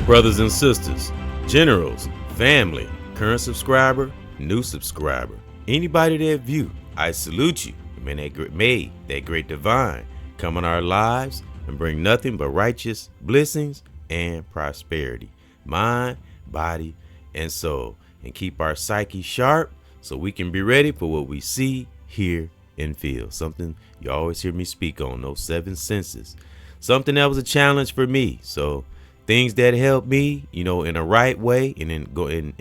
Brothers and sisters, generals, family, current subscriber, new subscriber, anybody that view, I salute you. May that great divine come in our lives and bring nothing but righteous blessings and prosperity, mind, body, and soul, and keep our psyche sharp so we can be ready for what we see, hear, and feel. Something you always hear me speak on, those seven senses. Something that was a challenge for me. So things that help me, in the right way and then going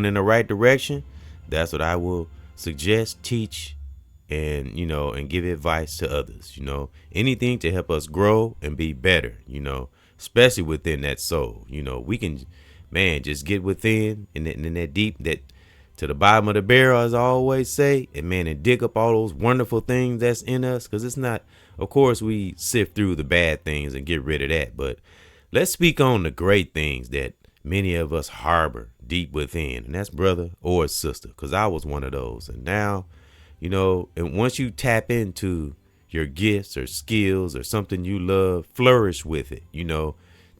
in the right direction. That's what I will suggest, teach, and give advice to others. Anything to help us grow and be better, especially within that soul. We can, just get within and that deep, that to the bottom of the barrel, as I always say, and dig up all those wonderful things that's in us. Because it's not, of course, we sift through the bad things and get rid of that. But let's speak on the great things that many of us harbor deep within. And that's brother or sister, because I was one of those. And now, and once you tap into your gifts or skills or something you love, flourish with it,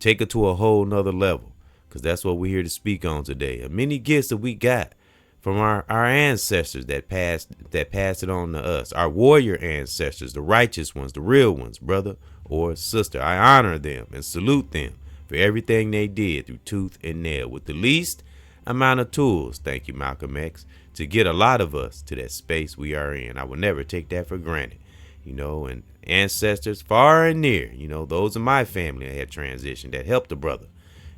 take it to a whole nother level, because that's what we're here to speak on today. Many gifts that we got from our ancestors that passed it on to us, our warrior ancestors, the righteous ones, the real ones, brother or sister. I honor them and salute them for everything they did through tooth and nail with the least amount of tools. Thank you, Malcolm X, to get a lot of us to that space we are in. I will never take that for granted, and ancestors far and near, those in my family that have transitioned, that helped the brother.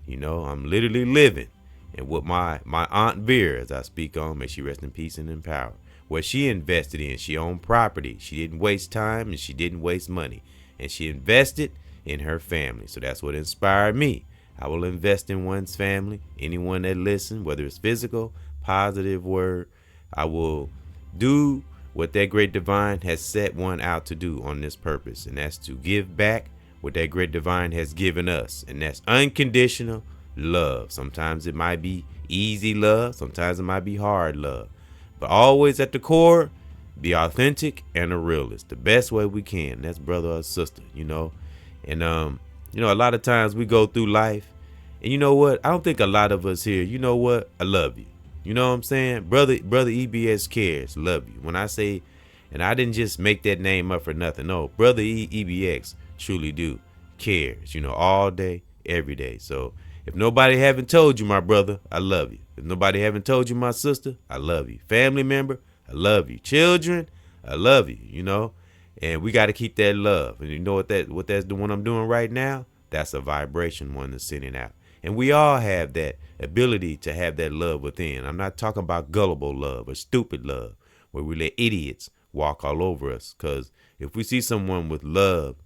I'm literally living. And what my Aunt Vera, as I speak on, may she rest in peace and in power, what she invested in, she owned property. She didn't waste time and she didn't waste money. And she invested in her family. So that's what inspired me. I will invest in one's family. Anyone that listens, whether it's physical, positive word, I will do what that great divine has set one out to do on this purpose. And that's to give back what that great divine has given us. And that's unconditional love. Sometimes it might be easy love. Sometimes it might be hard love. But always at the core, be authentic and a realist. The best way we can. That's brother or sister, And, a lot of times we go through life. And you know what? I don't think a lot of us here, I love you. You know what I'm saying? Brother EBXCARES, love you. When I say, and I didn't just make that name up for nothing. No, brother EBX truly do cares, all day, every day. So if nobody haven't told you, my brother, I love you. If nobody haven't told you, my sister, I love you. Family member, I love you. Children, I love you, And we got to keep that love. And you know what that's the one I'm doing right now? That's a vibration one that's sending out. And we all have that ability to have that love within. I'm not talking about gullible love or stupid love, where we let idiots walk all over us. Because if we see someone with love,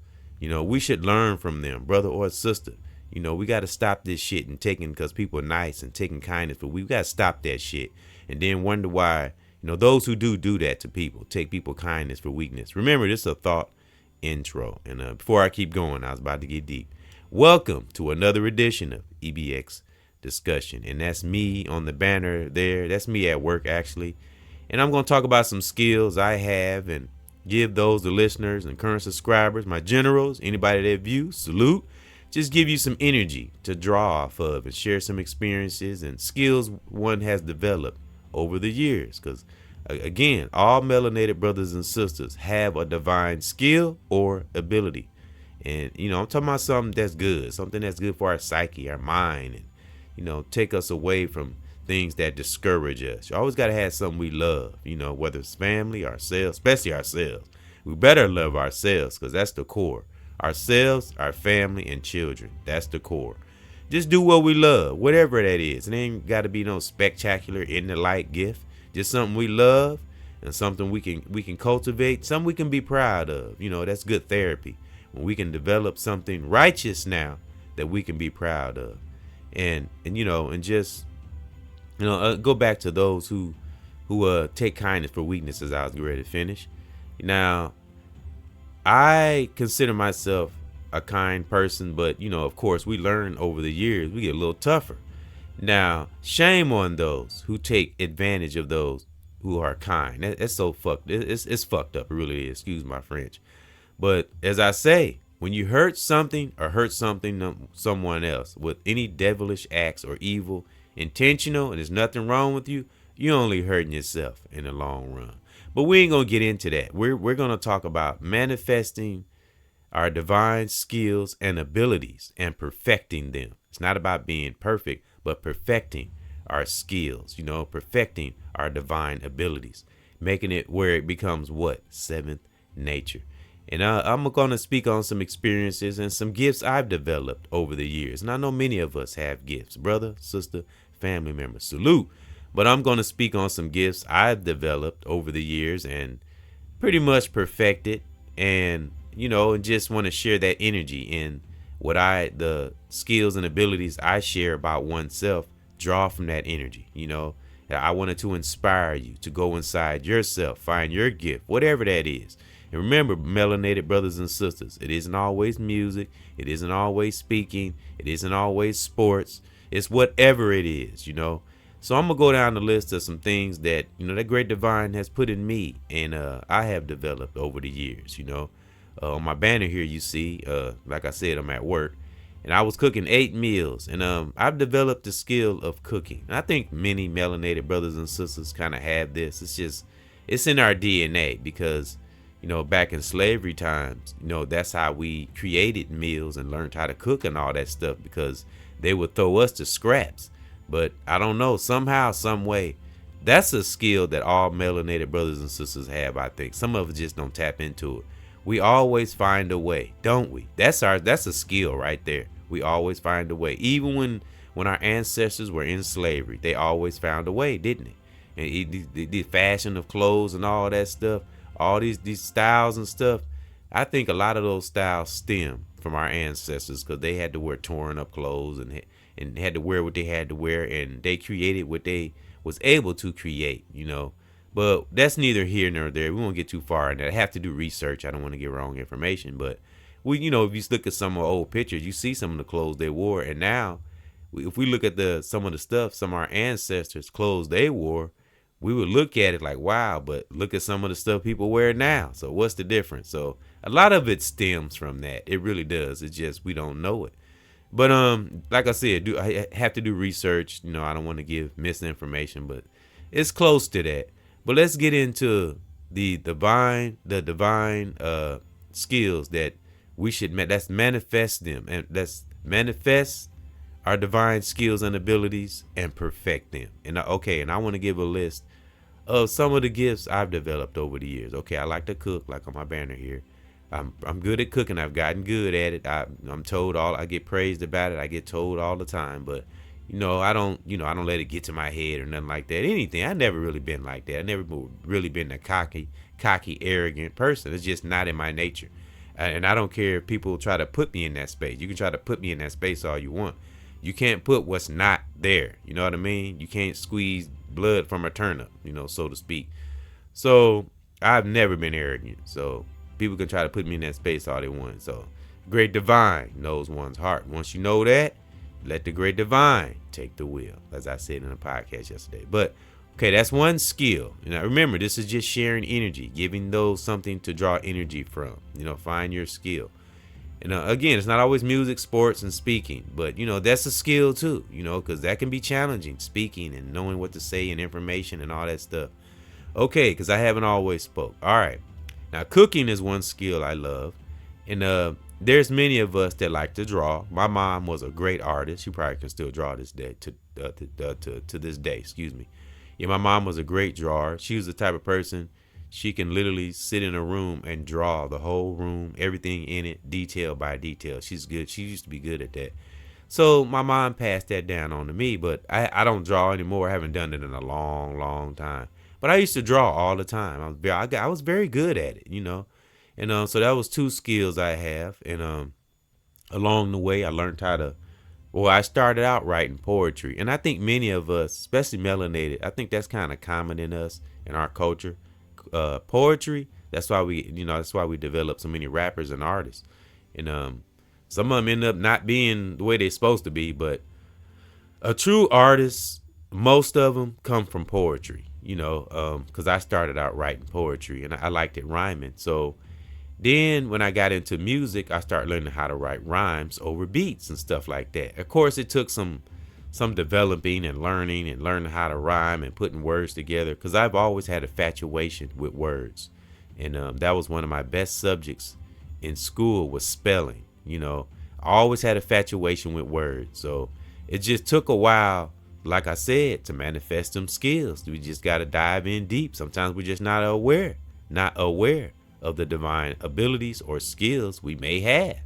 we should learn from them, brother or sister. We got to stop this shit and taking, because people are nice and taking kindness, but we got to stop that shit and then wonder why, those who do that to people, take people kindness for weakness. Remember, this is a thought intro. And before I keep going, I was about to get deep. Welcome to another edition of EBX Discussion. And that's me on the banner there. That's me at work, actually. And I'm going to talk about some skills I have and give those the listeners and current subscribers, my generals, anybody that views, salute. Just give you some energy to draw off of and share some experiences and skills one has developed over the years. Because, again, all melanated brothers and sisters have a divine skill or ability. And, I'm talking about something that's good for our psyche, our mind, and, take us away from things that discourage us. You always got to have something we love, whether it's family, ourselves, especially ourselves. We better love ourselves, because that's the core. Ourselves, our family, and children. That's the core. Just do what we love, whatever that is. It ain't got to be no spectacular in the light gift. Just something we love and something we can cultivate, something we can be proud of. That's good therapy. When we can develop something righteous now that we can be proud of. And just go back to those who take kindness for weakness, as I was ready to finish. Now, I consider myself a kind person, but, of course, we learn over the years. We get a little tougher. Now, shame on those who take advantage of those who are kind. That's so fucked. It's fucked up. It really is. Excuse my French. But as I say, When you hurt something or hurt someone else with any devilish acts or evil, intentional, and there's nothing wrong with you, you're only hurting yourself in the long run. But we ain't gonna get into that. We're gonna talk about manifesting our divine skills and abilities and perfecting them. It's not about being perfect, but perfecting our skills, perfecting our divine abilities, making it where it becomes what? Seventh nature. And I'm going to speak on some experiences and some gifts I've developed over the years. And I know many of us have gifts, brother, sister, family member, salute. But I'm going to speak on some gifts I've developed over the years and pretty much perfected, and and just want to share that energy in the skills and abilities I share about oneself, draw from that energy. I wanted to inspire you to go inside yourself, find your gift, whatever that is. And remember, melanated brothers and sisters, it isn't always music, it isn't always speaking, it isn't always sports, it's whatever it is. So I'm gonna go down the list of some things that that great divine has put in me, and I have developed over the years. On my banner here, you see, like I said, I'm at work, and I was cooking 8 meals, and I've developed the skill of cooking. And I think many melanated brothers and sisters kind of have this. It's in our DNA because back in slavery times, that's how we created meals and learned how to cook and all that stuff, because they would throw us to scraps. But I don't know, somehow, some way, that's a skill that all melanated brothers and sisters have. I think some of us just don't tap into it. We always find a way, don't we? That's a skill right there. We always find a way. Even when our ancestors were in slavery, they always found a way, didn't they? And the fashion of clothes and all that stuff, all these styles and stuff, I think a lot of those styles stem from our ancestors, because they had to wear torn up clothes and had to wear what they had to wear, and they created what they was able to create. But that's neither here nor there. We won't get too far in that. I have to do research. I don't want to get wrong information. But if you look at some of the old pictures, you see some of the clothes they wore. And now, if we look at some of the stuff, some of our ancestors' clothes they wore, we would look at it like, wow, but look at some of the stuff people wear now. So what's the difference? So a lot of it stems from that. It really does. It's just we don't know it. But like I said, I have to do research. I don't want to give misinformation, but it's close to that. But let's get into the divine skills that we should let's manifest them, and let's manifest our divine skills and abilities and perfect them. And I want to give a list of some of the gifts I've developed over the years. Okay, I like to cook, like on my banner here. I'm good at cooking. I've gotten good at it. I'm told I get praised about it. I get told all the time, but I don't let it get to my head or nothing like that. Anything. I never really been like that. I never really been a cocky, arrogant person. It's just not in my nature. And I don't care if people try to put me in that space. You can try to put me in that space all you want. You can't put what's not there. You know what I mean? You can't squeeze blood from a turnip, so to speak. So I've never been arrogant. So people can try to put me in that space all they want. So great divine knows one's heart. Once you know that, let the great divine take the wheel, as I said in a podcast yesterday. But okay, that's one skill. Remember, this is just sharing energy, giving those something to draw energy from. Find your skill. And again, it's not always music, sports, and speaking, but that's a skill too. Because that can be challenging, speaking and knowing what to say and information and all that stuff. Okay, because I haven't always spoke. All right, now cooking is one skill I love, and there's many of us that like to draw. My mom was a great artist. She probably can still draw this day to this day. Excuse me. Yeah, my mom was a great drawer. She was the type of person, she can literally sit in a room and draw the whole room, everything in it, detail by detail. She's good. She used to be good at that. So my mom passed that down on to me, but I don't draw anymore. I haven't done it in a long, long time. But I used to draw all the time. I was very good at it, And so that was 2 skills I have. And along the way, I learned I started out writing poetry. And I think many of us, especially melanated, I think that's kind of common in us, in our culture. Poetry, that's why we develop so many rappers and artists. And some of them end up not being the way they're supposed to be. But a true artist, most of them come from poetry, because I started out writing poetry and I liked it rhyming. So Then when I got into music, I started learning how to write rhymes over beats and stuff like that. Of course, it took some developing and learning how to rhyme and putting words together, because I've always had a infatuation with words. And that was one of my best subjects in school, was spelling. I always had a infatuation with words. So it just took a while, like I said, to manifest them skills. We just got to dive in deep. Sometimes we're just not aware of the divine abilities or skills we may have.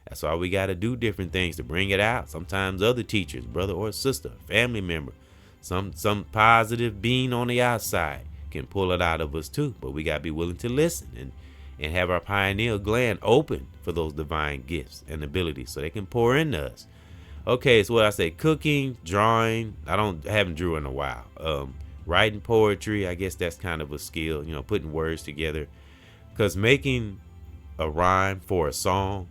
That's why we got to do different things to bring it out. Sometimes other teachers, brother or sister, family member, some positive being on the outside can pull it out of us too. But we got to be willing to listen and have our pineal gland open for those divine gifts and abilities so they can pour into us. Okay, so what I say, cooking, drawing. Haven't drew in a while. Writing poetry, I guess that's kind of a skill, putting words together. Because making a rhyme for a song,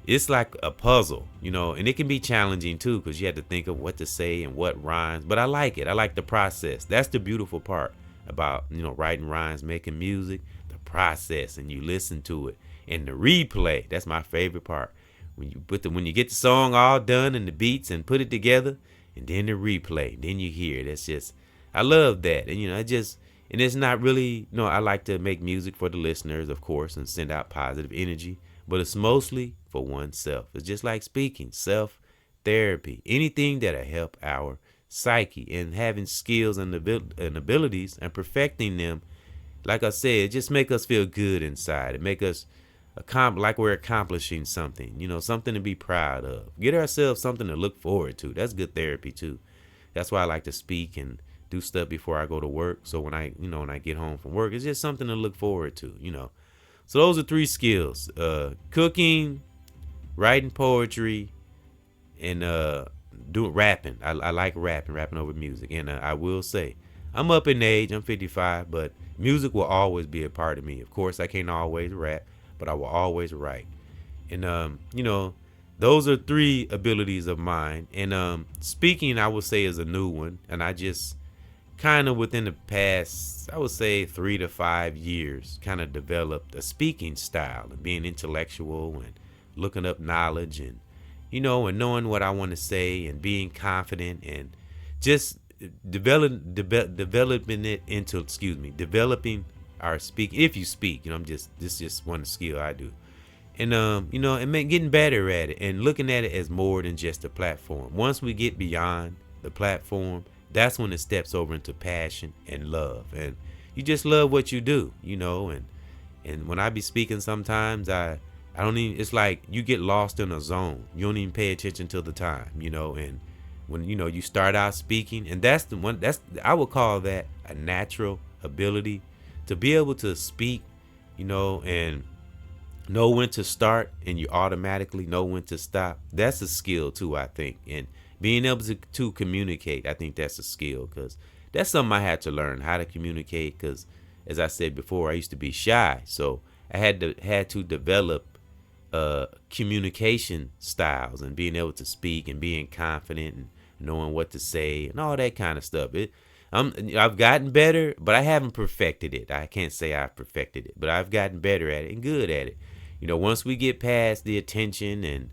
it's like a puzzle, and it can be challenging too, because you have to think of what to say and what rhymes. But I like it. I like the process. That's the beautiful part about, writing rhymes, making music, the process, and you listen to it. And the replay, that's my favorite part. When you get the song all done and the beats and put it together, and then the replay, then you hear it. It's just, I love that. And and it's not really, I like to make music for the listeners, of course, and send out positive energy, but it's mostly for oneself. It's just like speaking, self-therapy, anything that'll help our psyche, and having skills and abilities and perfecting them. Like I said, just make us feel good inside. It make us like we're accomplishing something, something to be proud of. Get ourselves something to look forward to. That's good therapy too. That's why I like to speak and do stuff before I go to work. So when I get home from work, it's just something to look forward to, So those are 3 skills: cooking, writing poetry, and doing rapping. I like rapping over music. And I will say, I'm up in age. I'm 55, but music will always be a part of me. Of course, I can't always rap, but I will always write. And those are 3 abilities of mine. And speaking, I would say, is a new one. And I just kind of within the past, I would say 3 to 5 years, kind of developed a speaking style and being intellectual and looking up knowledge and, and knowing what I want to say and being confident and just developing our speaking. If you speak, this is just one skill I do. And, getting better at it and looking at it as more than just a platform. Once we get beyond the platform, that's when it steps over into passion and love. And you just love what you do, and when I be speaking, sometimes I don't even, it's like you get lost in a zone. You don't even pay attention to the time, and when, you start out speaking, and that's the one, I would call that a natural ability to be able to speak, and know when to start, and you automatically know when to stop. That's a skill too, I think. And being able to communicate, I think that's a skill, because that's something I had to learn, how to communicate, because as I said before, I used to be shy. So I had to develop communication styles and being able to speak and being confident and knowing what to say and all that kind of stuff. I've gotten better, but I haven't perfected it. I can't say I've perfected it, but I've gotten better at it and good at it. Once we get past the attention and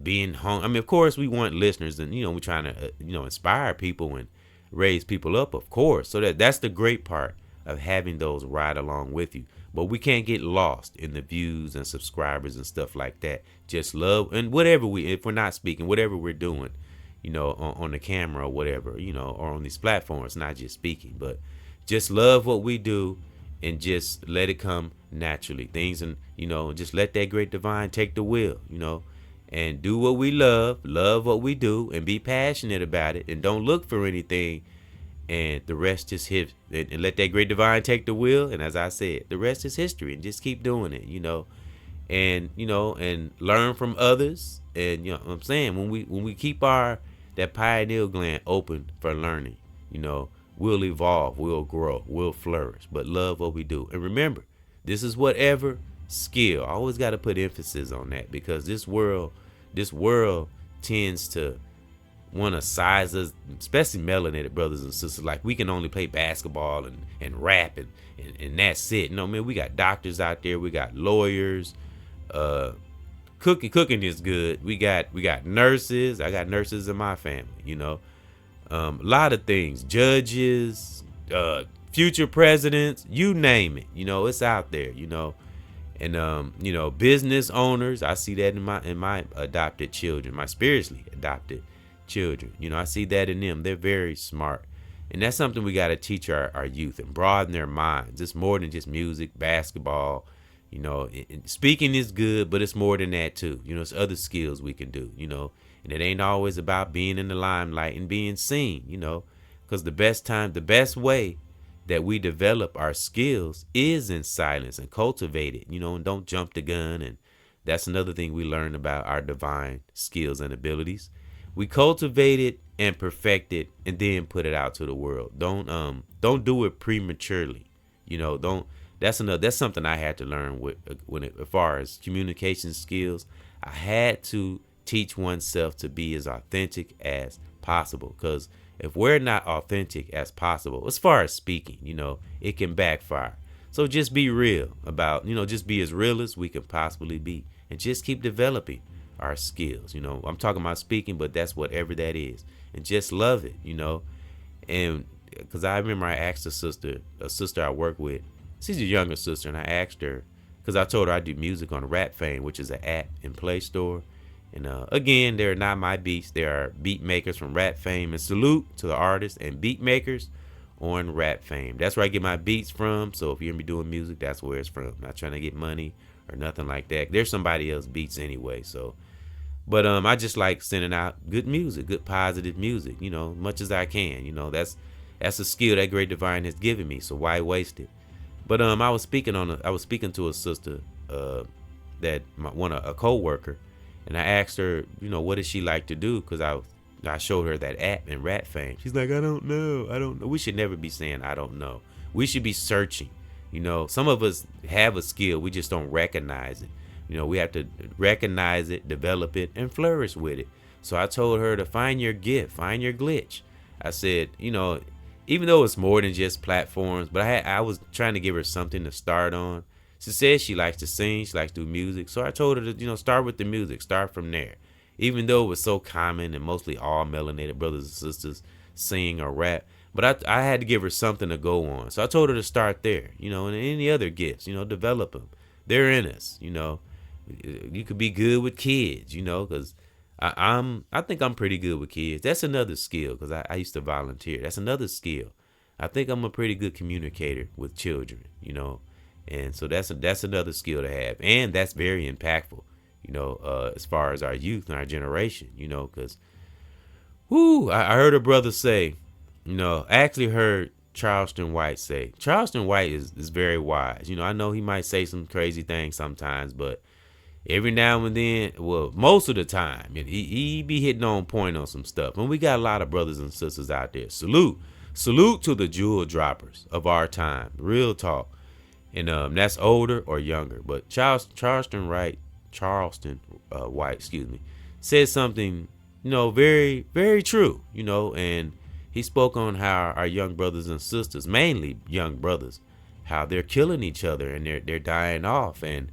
being hung. I mean, of course, we want listeners, and we're trying to inspire people and raise people up, of course. So that's the great part of having those ride along with you. But we can't get lost in the views and subscribers and stuff like that. Just love, and if we're not speaking, whatever we're doing, on the camera or whatever, or on these platforms, not just speaking, but just love what we do and just let it come naturally. Things, and just let that great divine take the wheel, and do what we love what we do, and be passionate about it, and don't look for anything, and the rest is and let that great divine take the wheel. And as I said, the rest is history, and just keep doing it, and learn from others. And what I'm saying, when we keep that pineal gland open for learning, we'll evolve, we'll grow, we'll flourish, but love what we do. And remember, this is whatever skill. I always got to put emphasis on that, because this world tends to want to size us, especially melanated brothers and sisters, like we can only play basketball and rap and that's it. No, man, we got doctors out there, we got lawyers, cooking is good. We got nurses. I got nurses in my family, a lot of things, judges, future presidents, you name it, it's out there, and business owners. I see that in my adopted children, my spiritually adopted children. I see that in them. They're very smart, and that's something we got to teach our youth and broaden their minds. It's more than just music, basketball. Speaking is good, but it's more than that too. It's other skills we can do. And it ain't always about being in the limelight and being seen. Because the best way that we develop our skills is in silence and cultivate it, and don't jump the gun. And that's another thing we learn about our divine skills and abilities. We cultivate it and perfect it and then put it out to the world. Don't do it prematurely. That's something I had to learn as far as communication skills. I had to teach oneself to be as authentic as possible, because if we're not authentic as possible, as far as speaking, it can backfire. So just be real about, just be as real as we can possibly be, and just keep developing our skills. I'm talking about speaking, but that's whatever that is, and just love it, and because I remember I asked a sister I work with, she's a younger sister, and I asked her, because I told her I do music on Rap Fame, which is an app and Play Store. And again, they're not my beats. They are beat makers from Rap Fame. And salute to the artists and beat makers on Rap Fame. That's where I get my beats from. So if you hear me doing music, that's where it's from. I'm not trying to get money or nothing like that. There's somebody else's beats anyway. But I just like sending out good music, good positive music, much as I can. That's a skill that Great Divine has given me. So why waste it? But I was speaking to a sister that a co-worker. And I asked her, what does she like to do? Because I showed her that app in Rat Fame. She's like, I don't know. We should never be saying, I don't know. We should be searching. Some of us have a skill. We just don't recognize it. We have to recognize it, develop it, and flourish with it. So I told her to find your gift, find your glitch. I said, even though it's more than just platforms, but I was trying to give her something to start on. She says she likes to sing, she likes to do music. So I told her to, start with the music, start from there. Even though it was so common and mostly all melanated brothers and sisters sing or rap. But I had to give her something to go on. So I told her to start there, and any other gifts, develop them. They're in us, You could be good with kids, because I think I'm pretty good with kids. That's another skill, because I used to volunteer. That's another skill. I think I'm a pretty good communicator with children, And so that's another skill to have, and that's very impactful, as far as our youth and our generation, because, I heard a brother say, I actually heard Charleston White say. Charleston White is very wise. I know he might say some crazy things sometimes, but every now and then, well, most of the time, he be hitting on point on some stuff. And we got a lot of brothers and sisters out there. Salute to the jewel droppers of our time. Real talk. And that's older or younger. But Charleston White, said something, very, very true, and he spoke on how our young brothers and sisters, mainly young brothers, how they're killing each other and they're dying off. And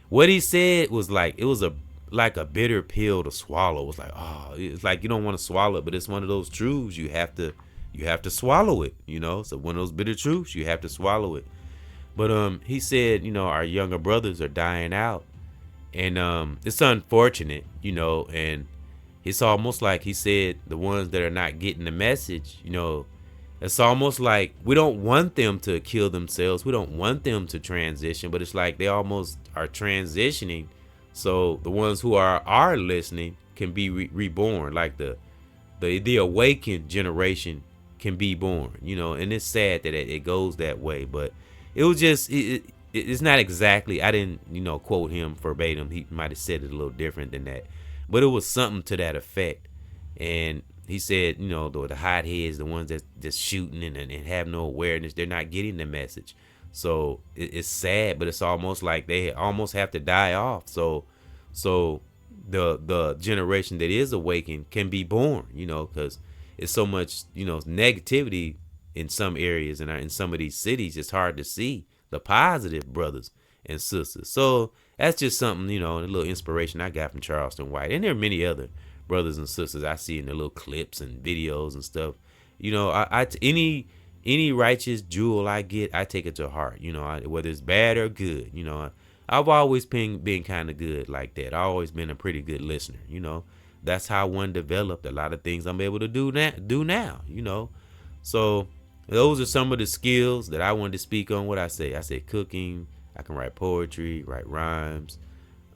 what he said was like, it was like a bitter pill to swallow. It was like, it's like you don't want to swallow it, but it's one of those truths you have to swallow it, So one of those bitter truths, you have to swallow it. But he said, our younger brothers are dying out, and it's unfortunate, and it's almost like he said the ones that are not getting the message, it's almost like we don't want them to kill themselves. We don't want them to transition, but it's like they almost are transitioning. So the ones who are listening can be reborn, like the awakened generation can be born, and it's sad that it goes that way, but it was just, it's not exactly, I didn't, quote him verbatim. He might have said it a little different than that, but it was something to that effect. And he said, the hotheads, the ones that's just shooting and have no awareness, they're not getting the message. So it's sad, but it's almost like they almost have to die off. So the generation that is awakened can be born, because it's so much, negativity in some areas and in some of these cities. It's hard to see the positive brothers and sisters. So that's just something, a little inspiration I got from Charleston White. And there are many other brothers and sisters I see in the little clips and videos and stuff. Any righteous jewel I get, I take it to heart, whether it's bad or good. I've always been kind of good like that. I've always been a pretty good listener. That's how one developed a lot of things I'm able to do now. So those are some of the skills that I wanted to speak on. What I said cooking. I can write poetry, write rhymes.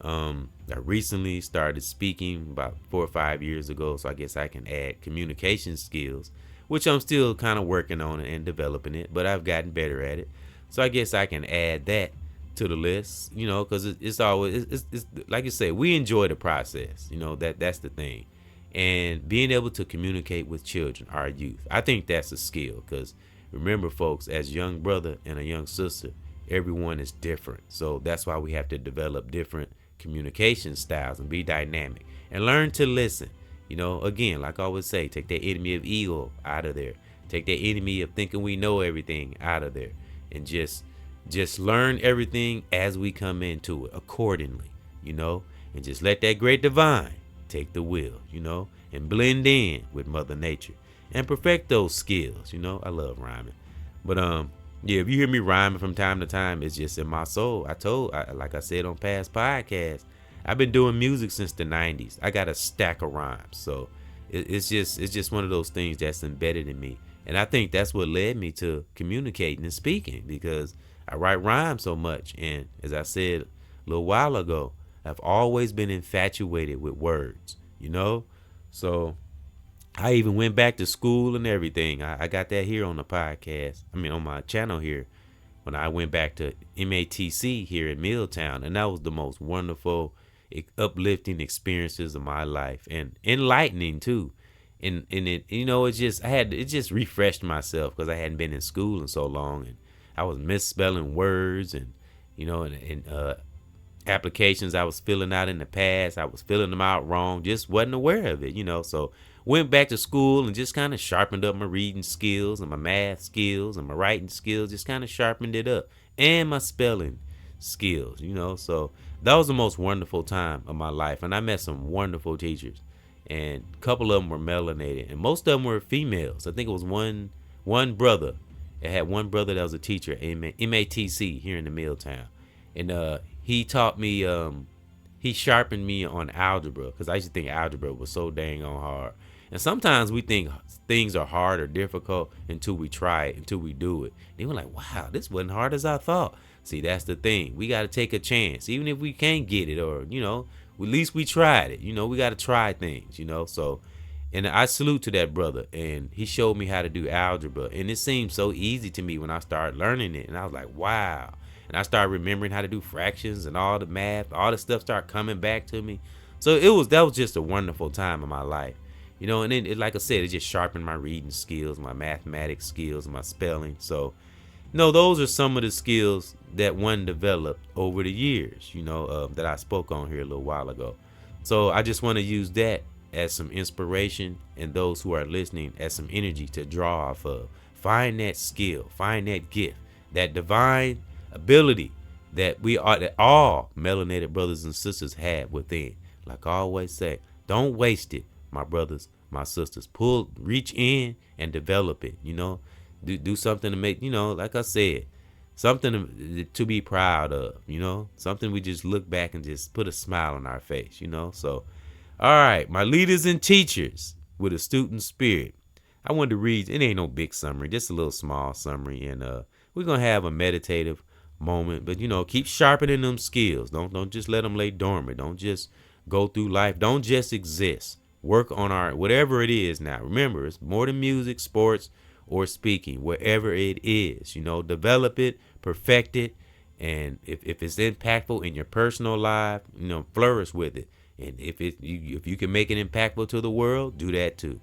I recently started speaking about 4 or 5 years ago, so I guess I can add communication skills, which I'm still kind of working on and developing it, but I've gotten better at it. So I guess I can add that to the list, because it's always, it's like you say, we enjoy the process, that's the thing. And being able to communicate with children, our youth, I think that's a skill, because remember, folks, as young brother and a young sister, everyone is different. So that's why we have to develop different communication styles and be dynamic and learn to listen. Again, like I always say, take that enemy of ego out of there. Take that enemy of thinking we know everything out of there, and just learn everything as we come into it accordingly, and just let that great divine take the wheel, and blend in with Mother Nature and perfect those skills. I love rhyming, but yeah, if you hear me rhyming from time to time, it's just in my soul. Like I said on past podcasts, I've been doing music since the 90s. I got a stack of rhymes. So it's just one of those things that's embedded in me. And I think that's what led me to communicating and speaking, because I write rhymes so much. And as I said a little while ago, I've always been infatuated with words, So I even went back to school and everything. I got that here on the podcast. On my channel here, when I went back to MATC here in Milltown. And that was the most wonderful, uplifting experiences of my life, and enlightening too. And it, it just refreshed myself, because I hadn't been in school in so long, and I was misspelling words, and applications I was filling out in the past, I was filling them out wrong, just wasn't aware of it, So went back to school and just kind of sharpened up my reading skills and my math skills and my writing skills, just kind of sharpened it up, and my spelling skills, So that was the most wonderful time of my life, and I met some wonderful teachers, and a couple of them were melanated, and most of them were females. I think it was one brother. It had one brother that was a teacher at MATC here in the Milltown, and he taught me, he sharpened me on algebra, because I used to think algebra was so dang on hard. And sometimes we think things are hard or difficult until we try it, until we do it. Then we're like, wow, this wasn't hard as I thought. See, that's the thing. We got to take a chance, even if we can't get it, or, at least we tried it. We got to try things, So, and I salute to that brother. And he showed me how to do algebra. And it seemed so easy to me when I started learning it. And I was like, wow. And I started remembering how to do fractions and all the math, all the stuff started coming back to me. So that was just a wonderful time in my life. And then, like I said, it just sharpened my reading skills, my mathematics skills, my spelling. So, those are some of the skills that one developed over the years, that I spoke on here a little while ago. So I just want to use that as some inspiration, and those who are listening as some energy to draw off of. Find that skill, find that gift, that divine ability that all melanated brothers and sisters have within. Like I always say, don't waste it, my brothers, my sisters. Reach in and develop it. Do something to make, like I said, something to be proud of. Something we just look back and just put a smile on our face. So, all right, my leaders and teachers with a student spirit. I wanted to read. It ain't no big summary, just a little small summary, and we're gonna have a meditative moment. But keep sharpening them skills. Don't just let them lay dormant. Don't just go through life. Don't just exist. Work on whatever it is now. Remember, it's more than music, sports, or speaking. Wherever it is, develop it, perfect it, and if it's impactful in your personal life, flourish with it. And if you can make it impactful to the world, do that too.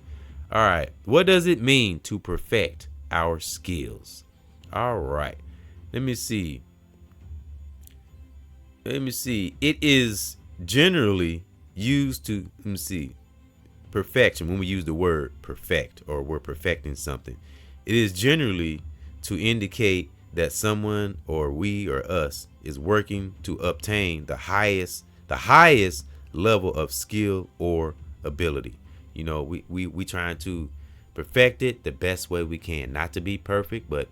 All right, what does it mean to perfect our skills? All right, let me see. It is generally used to, let me see, perfection, when we use the word perfect or we're perfecting something, it is generally to indicate that someone or we or us is working to obtain the highest level of skill or ability. We trying to perfect it the best way we can, not to be perfect, but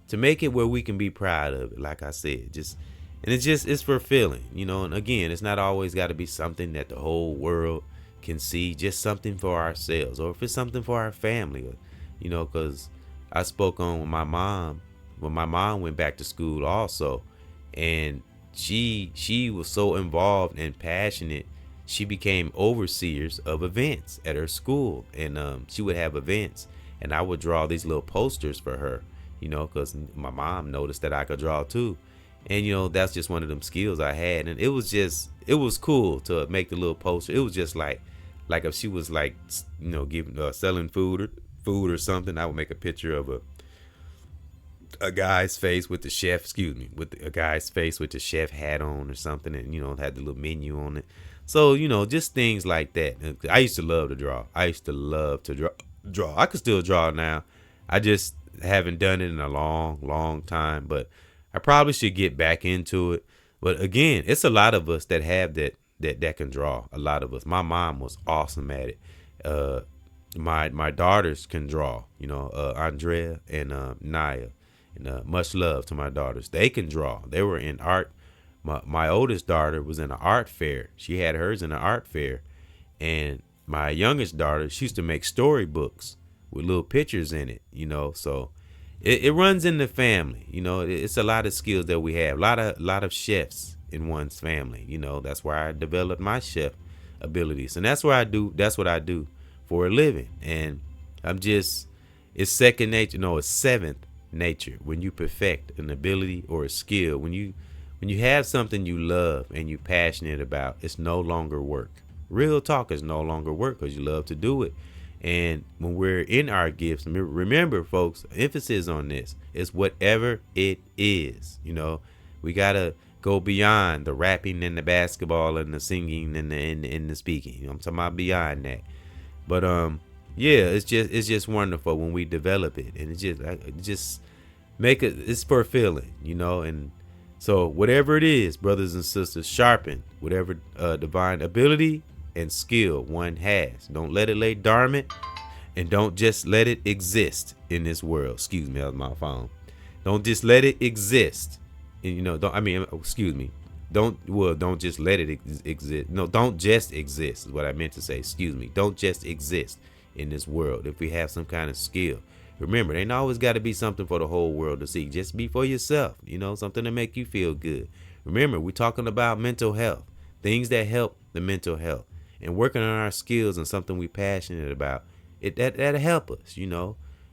to make it where we can be proud of it. Like I said, it's fulfilling, and again, it's not always got to be something that the whole world can see, just something for ourselves, or if it's something for our family, because I spoke on with my mom when my mom went back to school also, and she was so involved and passionate. She became overseers of events at her school, and she would have events, and I would draw these little posters for her, because my mom noticed that I could draw too. And that's just one of them skills I had, and it was cool to make the little poster. It was just like if she was like giving selling food or something, I would make a picture of a guy's face with the chef, a guy's face with the chef hat on or something, and had the little menu on it. So just things like that. I used to love to draw. Draw. I could still draw now. I just haven't done it in a long time, but I probably should get back into it. But again, it's a lot of us that have that can draw. A lot of us. My mom was awesome at it. My daughters can draw. Andrea and Naya. And much love to my daughters. They can draw. They were in art. My oldest daughter was in an art fair. She had hers in an art fair. And my youngest daughter, she used to make storybooks with little pictures in it, so it runs in the family. It's a lot of skills that we have. A lot of chefs in one's family. That's where I developed my chef abilities. And that's what I do for a living. And it's second nature. No, it's seventh nature. When you perfect an ability or a skill, when you have something you love and you're passionate about, it's no longer work. Real talk is no longer work because you love to do it. And when we're in our gifts, remember, folks, emphasis on this is whatever it is. We gotta go beyond the rapping and the basketball and the singing and the speaking. I'm talking about beyond that. But yeah, it's just wonderful when we develop it, and it's for feeling, and so whatever it is, brothers and sisters, sharpen whatever divine ability and skill one has. Don't let it lay dormant, and don't just let it exist in this world. Excuse me, that was my phone. Don't just let it exist. And, don't just let it exist. No, don't just exist is what I meant to say. Excuse me. Don't just exist in this world. If we have some kind of skill, remember, it ain't always got to be something for the whole world to see. Just be for yourself, something to make you feel good. Remember, we're talking about mental health, things that help the mental health, and working on our skills and something we're passionate about. That'll help us.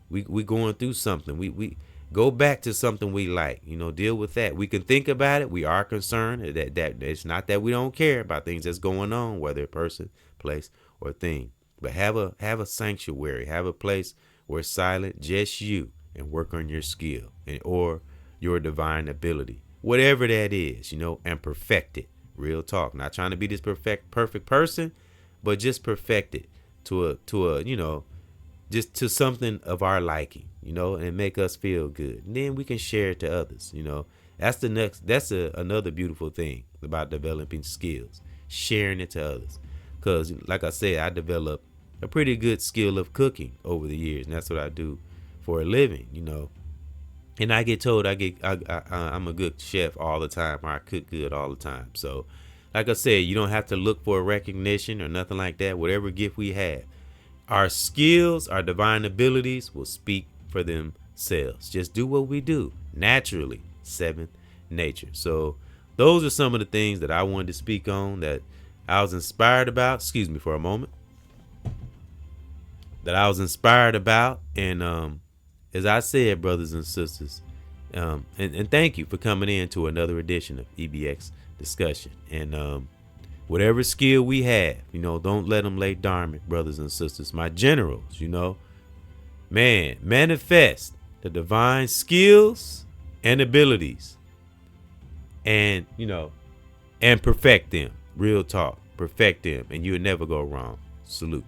We going through something. We go back to something we like. Deal with that. We can think about it. We are concerned that it's not that we don't care about things that's going on, whether a person, place, or thing. But have a sanctuary. Have a place where it's silent, just you, and work on your skill or your divine ability, whatever that is, and perfect it. Real talk. Not trying to be this perfect person, but just perfect it to just to something of our liking, and make us feel good. And then we can share it to others. That's another beautiful thing about developing skills, sharing it to others. Because like I said, I developed a pretty good skill of cooking over the years, and that's what I do for a living, And I get told I'm a good chef all the time, or I cook good all the time. So, like I said, you don't have to look for a recognition or nothing like that. Whatever gift we have, our skills, our divine abilities will speak for themselves. Just do what we do naturally, seventh nature. So, those are some of the things that I wanted to speak on that I was inspired about. Excuse me for a moment. That I was inspired about, and as I said, brothers and sisters, and thank you for coming in to another edition of EBX Discussion. And whatever skill we have, don't let them lay dormant, brothers and sisters. My generals, manifest the divine skills and abilities, and and perfect them. Real talk. perfect them, and you'll never go wrong. Salute.